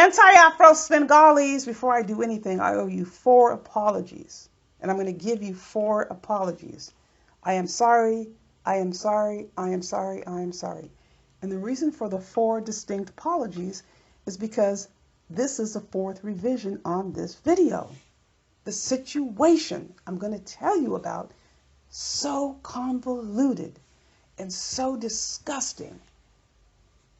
Anti-Afro Svengalis, before I do anything, I owe you 4 apologies. And I'm going to give you 4 apologies. I am sorry, I am sorry, I am sorry, I am sorry. And the reason for the 4 distinct apologies is because this is the 4th revision on this video. The situation I'm going to tell you about, so convoluted and so disgusting.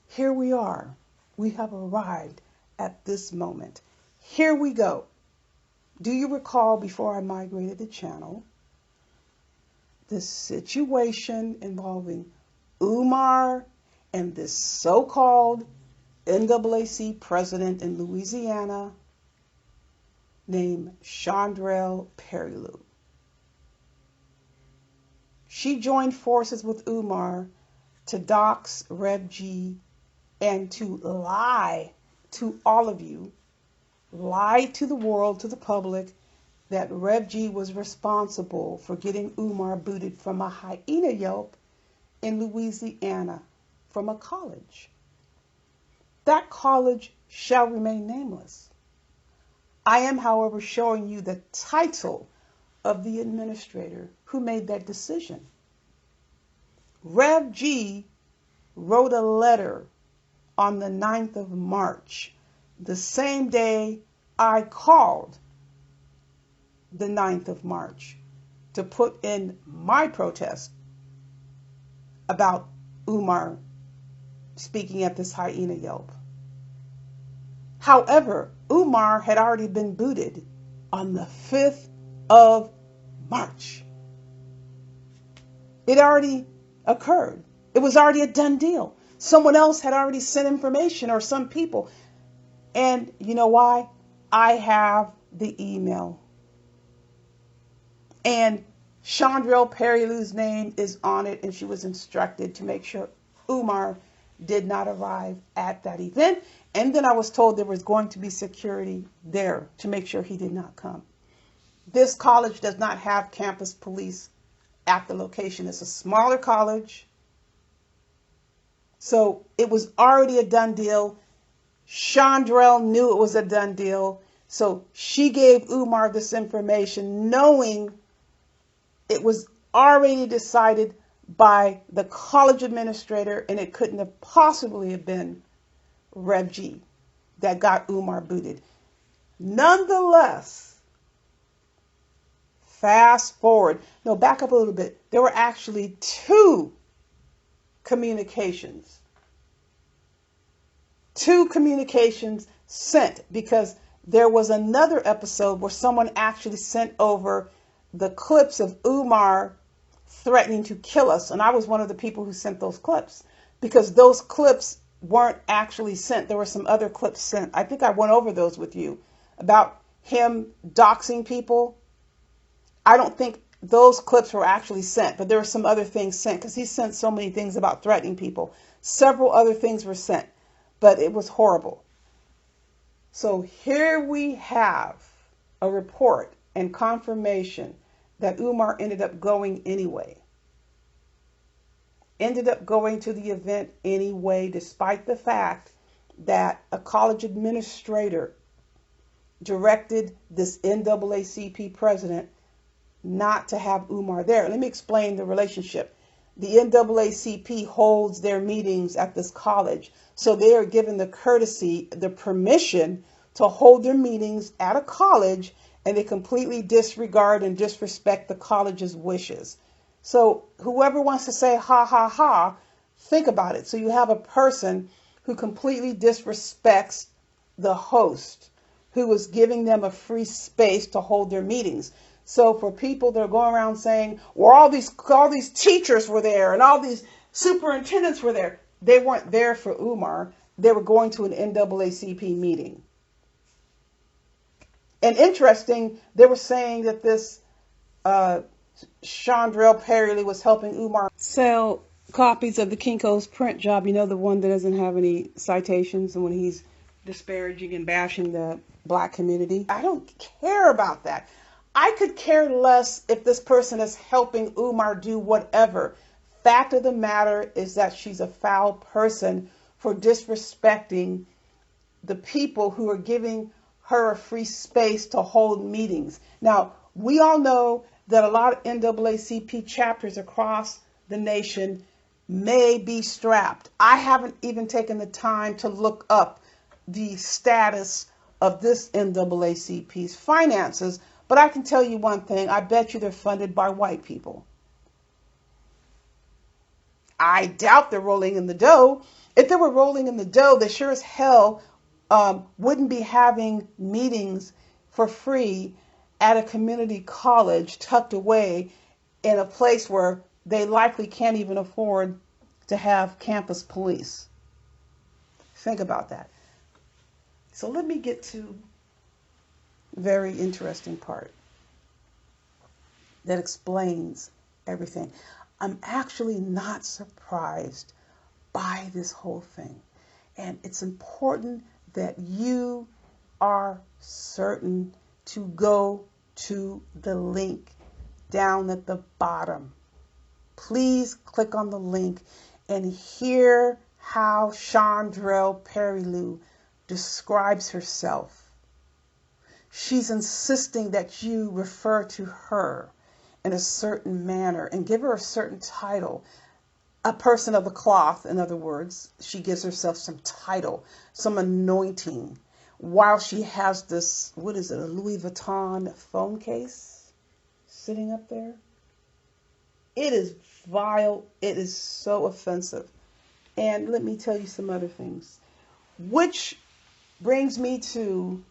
Here we are. We have arrived at this moment. Here we go. Do you recall before I migrated the channel, the situation involving Umar and this so-called NAACP president in Louisiana named Chandrell Perry Lou. She joined forces with Umar to dox Rev G and to lie to all of you, lie to the world, to the public, that Rev G was responsible for getting Umar booted from a hyena Yelp in Louisiana from a college. That college shall remain nameless. I am, however, showing you the title of the administrator who made that decision. Rev G wrote a letter on the 9th of March, the same day I called the 9th of March to put in my protest about Umar speaking at this hyena Yelp. However, Umar had already been booted on the 5th of March. It already occurred. It was already a done deal. Someone else had already sent information, or some people. And you know why? I have the email. And Chandrell Perry Lou's name is on it, and she was instructed to make sure Umar did not arrive at that event. And then I was told there was going to be security there to make sure he did not come. This college does not have campus police at the location. It's a smaller college. So it was already a done deal. Chandrell knew it was a done deal. So she gave Umar this information knowing it was already decided by the college administrator, and it couldn't have possibly have been Rev G that got Umar booted. Nonetheless, fast forward. No, back up a little bit. There were actually 2 communications. 2 communications sent, because there was another episode where someone actually sent over the clips of Umar threatening to kill us. And I was one of the people who sent those clips, because those clips weren't actually sent. There were some other clips sent. I think I went over those with you about him doxing people. I don't think those clips were actually sent, but there were some other things sent, because he sent so many things about threatening people. Several other things were sent, but it was horrible. So here we have a report and confirmation that Umar ended up going anyway. Ended up going to the event anyway, despite the fact that a college administrator directed this NAACP president not to have Umar there. Let me explain the relationship. The NAACP holds their meetings at this college, so they are given the courtesy, the permission to hold their meetings at a college, and they completely disregard and disrespect the college's wishes. So whoever wants to say ha ha ha, think about it. So you have a person who completely disrespects the host, who was giving them a free space to hold their meetings. So for people that are going around saying, well, all these teachers were there and all these superintendents were there, they weren't there for Umar. They were going to an NAACP meeting. And interesting, they were saying that this Chandrell Perry Lou was helping Umar sell copies of the Kinko's print job. You know, the one that doesn't have any citations, and when he's disparaging and bashing the black community. I don't care about that. I could care less if this person is helping Umar do whatever. Fact of the matter is that she's a foul person for disrespecting the people who are giving her a free space to hold meetings. Now, we all know that a lot of NAACP chapters across the nation may be strapped. I haven't even taken the time to look up the status of this NAACP's finances, but I can tell you one thing. I bet you they're funded by white people. I doubt they're rolling in the dough. If they were rolling in the dough, they sure as hell wouldn't be having meetings for free at a community college tucked away in a place where they likely can't even afford to have campus police. Think about that. So let me get to a very interesting part that explains everything. I'm actually not surprised by this whole thing. And it's important that you are certain to go to the link down at the bottom. Please click on the link and hear how Chandrell Perry Lou describes herself. She's insisting that you refer to her in a certain manner and give her a certain title. A person of the cloth, in other words. She gives herself some title, some anointing, while she has this, what is it, a Louis Vuitton phone case sitting up there. It is vile. It is so offensive. And let me tell you some other things, which brings me to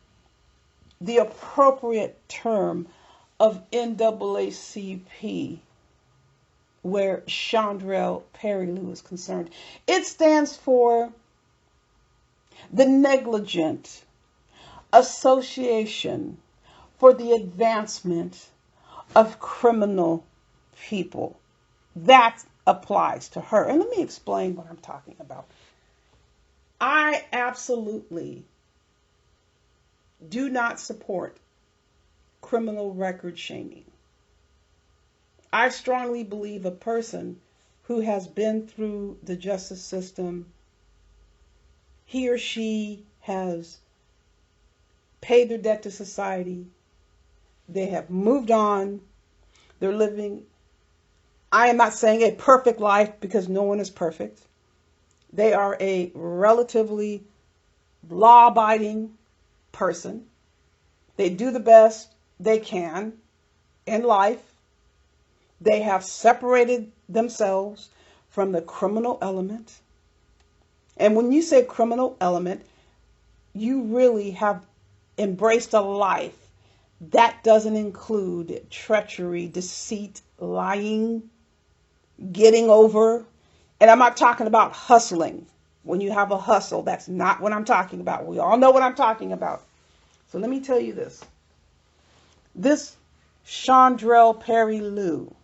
the appropriate term of NAACP, where Chandrell Perry Lou is concerned. It stands for the Negligent Association for the Advancement of Criminal People. That applies to her. And let me explain what I'm talking about. I absolutely do not support criminal record shaming. I strongly believe a person who has been through the justice system, he or she has paid their debt to society, they have moved on, they're living, I am not saying a perfect life because no one is perfect. They are a relatively law-abiding person. They do the best they can in life. They have separated themselves from the criminal element. And when you say criminal element, you really have embraced a life that doesn't include treachery, deceit, lying, getting over. And I'm not talking about hustling. When you have a hustle, that's not what I'm talking about. We all know what I'm talking about. So let me tell you this. This Chandrell Perry Lou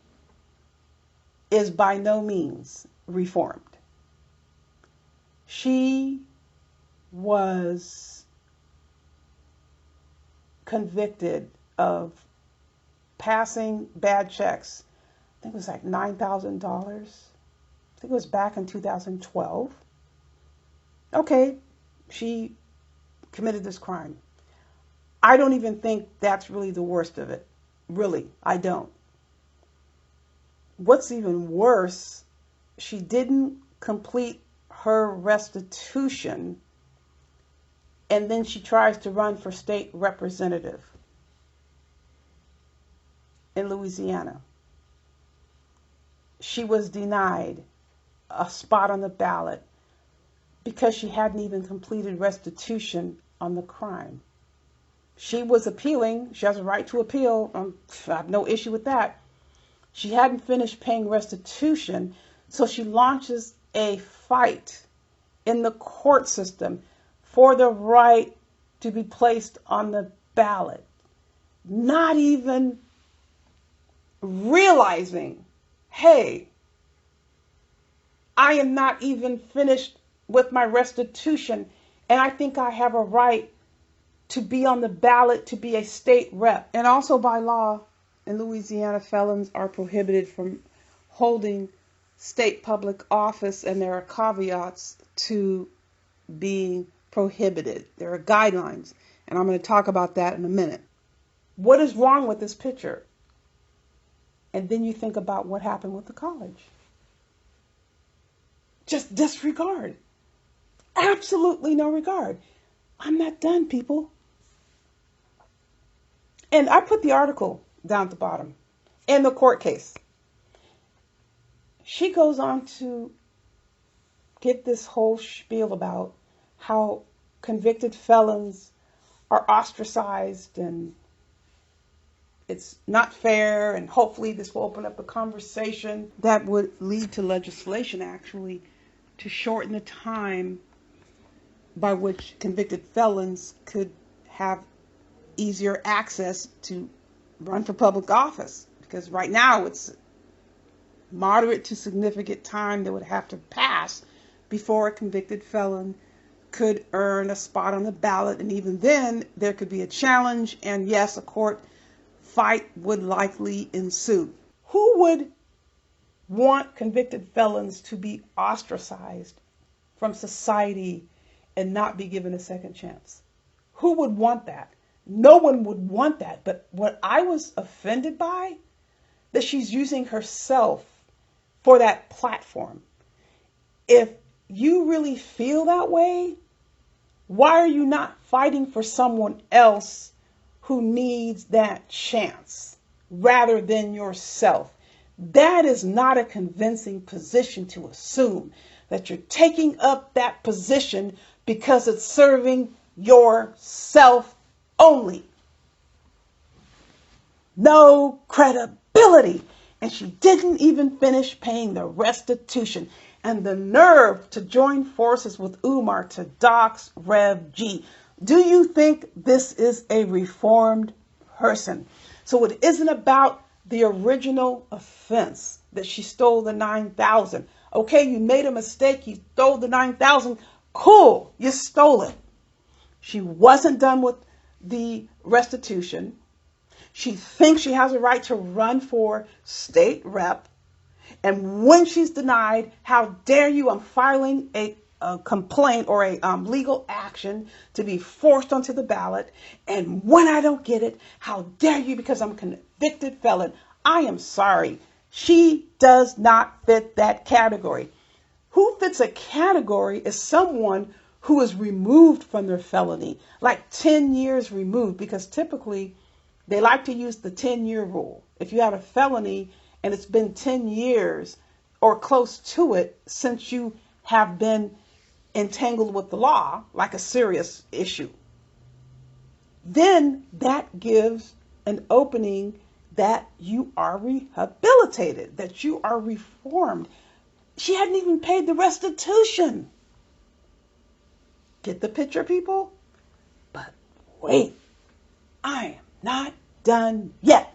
is by no means reformed. She was convicted of passing bad checks. I think it was like $9,000. I think it was back in 2012. Okay, she committed this crime. I don't even think that's really the worst of it. Really, I don't. What's even worse, she didn't complete her restitution, and then she tries to run for state representative in Louisiana. She was denied a spot on the ballot because she hadn't even completed restitution on the crime. She was appealing. She has a right to appeal. I have no issue with that. She hadn't finished paying restitution, so she launches a fight in the court system for the right to be placed on the ballot, not even realizing, hey, I am not even finished with my restitution, and I think I have a right to be on the ballot to be a state rep. And also by law in Louisiana, felons are prohibited from holding state public office, and there are caveats to being prohibited. There are guidelines, and I'm going to talk about that in a minute. What is wrong with this picture? And then you think about what happened with the college. Just disregard. Absolutely no regard. I'm not done, people. And I put the article down at the bottom in the court case. She goes on to give this whole spiel about how convicted felons are ostracized and it's not fair, and hopefully this will open up a conversation that would lead to legislation actually to shorten the time by which convicted felons could have easier access to run for public office. Because right now it's moderate to significant time that would have to pass before a convicted felon could earn a spot on the ballot. And even then, there could be a challenge, and yes, a court fight would likely ensue. Who would want convicted felons to be ostracized from society and not be given a second chance? Who would want that? No one would want that. But what I was offended by, that she's using herself for that platform. If you really feel that way, why are you not fighting for someone else who needs that chance rather than yourself? That is not a convincing position to assume that you're taking up that position because it's serving yourself only. No credibility. And she didn't even finish paying the restitution. And the nerve to join forces with Umar to dox Rev G. Do you think this is a reformed person? So it isn't about the original offense that she stole the $9,000. Okay, you made a mistake. You stole the $9,000. Cool, you stole it. She wasn't done with the restitution. She thinks she has a right to run for state rep. And when she's denied, how dare you, I'm filing a complaint or a legal action to be forced onto the ballot. And when I don't get it, how dare you, because I'm a convicted felon. I am sorry. She does not fit that category. Who fits a category is someone who is removed from their felony, like 10 years removed, because typically they like to use the 10-year rule. If you have a felony and it's been 10 years or close to it since you have been entangled with the law, like a serious issue, then that gives an opening that you are rehabilitated, that you are reformed. She hadn't even paid the restitution. Get the picture, people? But wait, I am not done yet.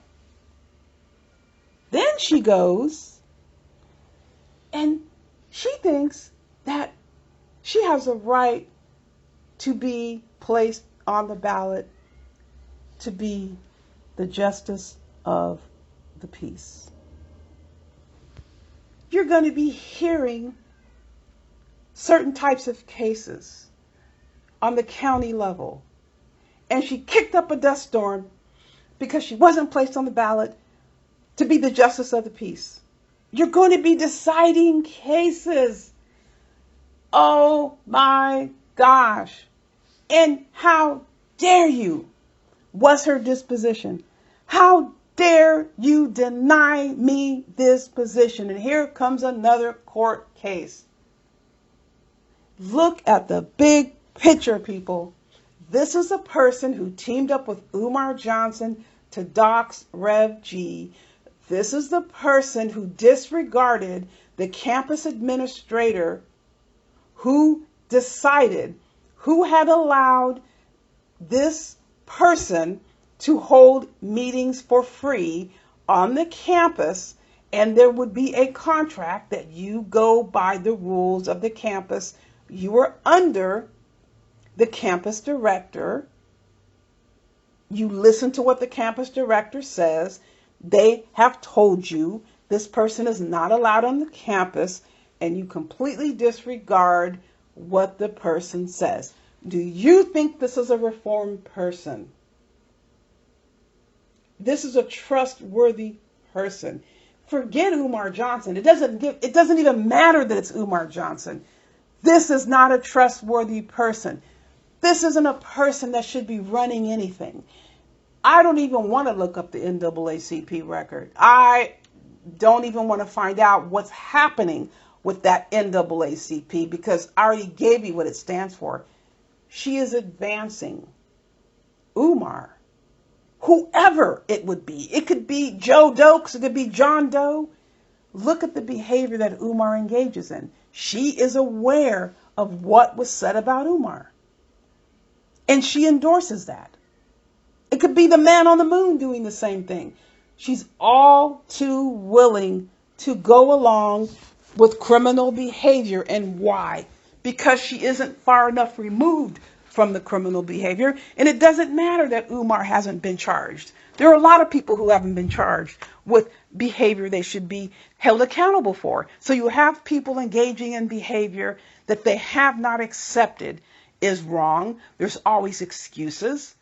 Then she goes and she thinks that she has a right to be placed on the ballot to be the justice of the peace. You're going to be hearing certain types of cases on the county level. And she kicked up a dust storm because she wasn't placed on the ballot to be the justice of the peace. You're going to be deciding cases. Oh my gosh. And how dare you, was her disposition. How dare you deny me this position? And here comes another court case. Look at the big picture, people. This is a person who teamed up with Umar Johnson to dox Rev G. This is the person who disregarded the campus administrator who decided, who had allowed this person to hold meetings for free on the campus, and there would be a contract that you go by the rules of the campus. You are under the campus director. You listen to what the campus director says. They have told you this person is not allowed on the campus, and you completely disregard what the person says. Do you think this is a reformed person? This is a trustworthy person. Forget Umar Johnson. It doesn't even matter that it's Umar Johnson. This is not a trustworthy person. This isn't a person that should be running anything. I don't even want to look up the NAACP record. I don't even want to find out what's happening with that NAACP because I already gave you what it stands for. She is advancing Umar, whoever it would be. It could be Joe Dokes. It could be John Doe. Look at the behavior that Umar engages in. She is aware of what was said about Umar. And she endorses that. It could be the man on the moon doing the same thing. She's all too willing to go along with criminal behavior. And why? Because she isn't far enough removed from the criminal behavior. And it doesn't matter that Umar hasn't been charged. There are a lot of people who haven't been charged with behavior they should be held accountable for. So you have people engaging in behavior that they have not accepted is wrong. There's always excuses.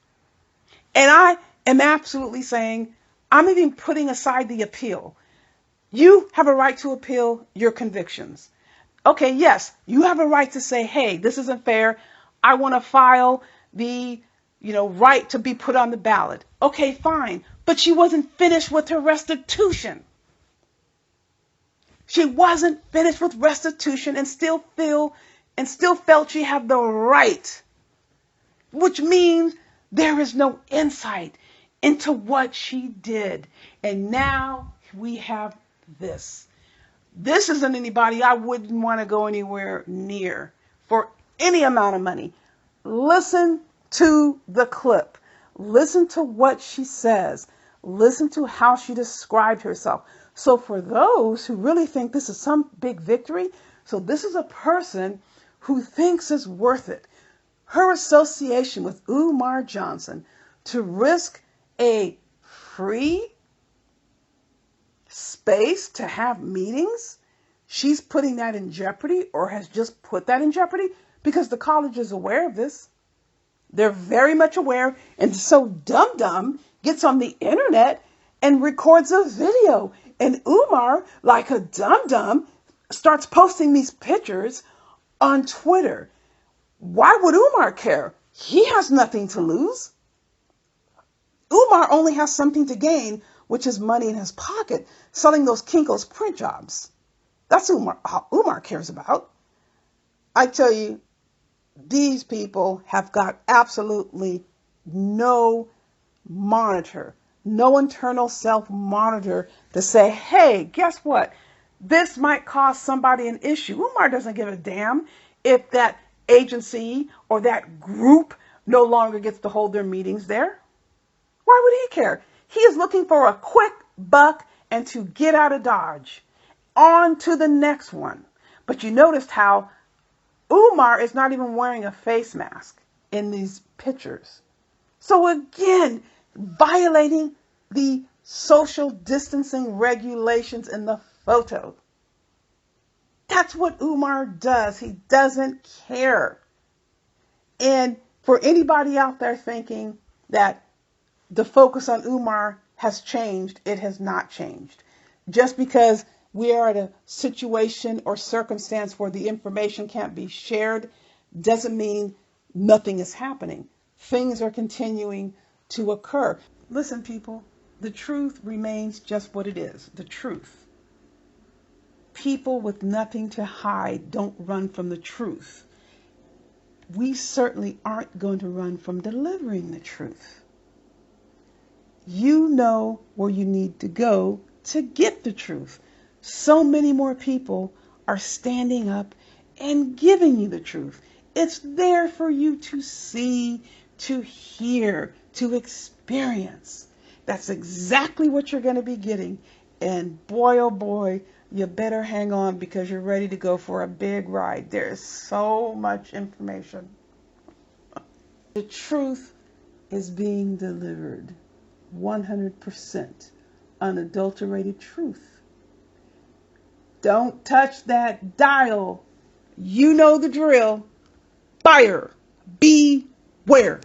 And I am absolutely saying, I'm even putting aside the appeal. You have a right to appeal your convictions. Okay, yes, you have a right to say, hey, this isn't fair. I want to file the, right to be put on the ballot. Okay, fine. But she wasn't finished with her restitution. She wasn't finished with restitution and still felt she had the right, which means there is no insight into what she did. And now we have this. This isn't anybody I wouldn't want to go anywhere near for any amount of money. Listen to the clip. Listen to what she says. Listen to how she described herself. So for those who really think this is some big victory, so this is a person who thinks it's worth it. Her association with Umar Johnson to risk a free space to have meetings, she's putting that in jeopardy or has just put that in jeopardy because the college is aware of this. They're very much aware. And so Dum Dum gets on the internet and records a video. And Umar, like a Dum Dum, starts posting these pictures on Twitter. Why would Umar care? He has nothing to lose. Umar only has something to gain, which is money in his pocket, selling those Kinko's print jobs. That's all Umar cares about. I tell you, these people have got absolutely no monitor, no internal self-monitor to say, hey, guess what? This might cause somebody an issue. Umar doesn't give a damn if that agency or that group no longer gets to hold their meetings there. Why would he care? He is looking for a quick buck and to get out of Dodge. On to the next one. But you noticed how Umar is not even wearing a face mask in these pictures. So again, violating the social distancing regulations in the photo. That's what Umar does. He doesn't care. And for anybody out there thinking that the focus on Umar has changed, it has not changed. Just because we are at a situation or circumstance where the information can't be shared doesn't mean nothing is happening. Things are continuing to occur. Listen, people, the truth remains just what it is, the truth. People with nothing to hide don't run from the truth. We certainly aren't going to run from delivering the truth. You know where you need to go to get the truth. So many more people are standing up and giving you the truth. It's there for you to see, to hear, to experience. That's exactly what you're going to be getting. And boy, oh boy, you better hang on because you're ready to go for a big ride. There is so much information. The truth is being delivered. 100% unadulterated truth. Don't touch that dial. You know the drill. Fire. Beware.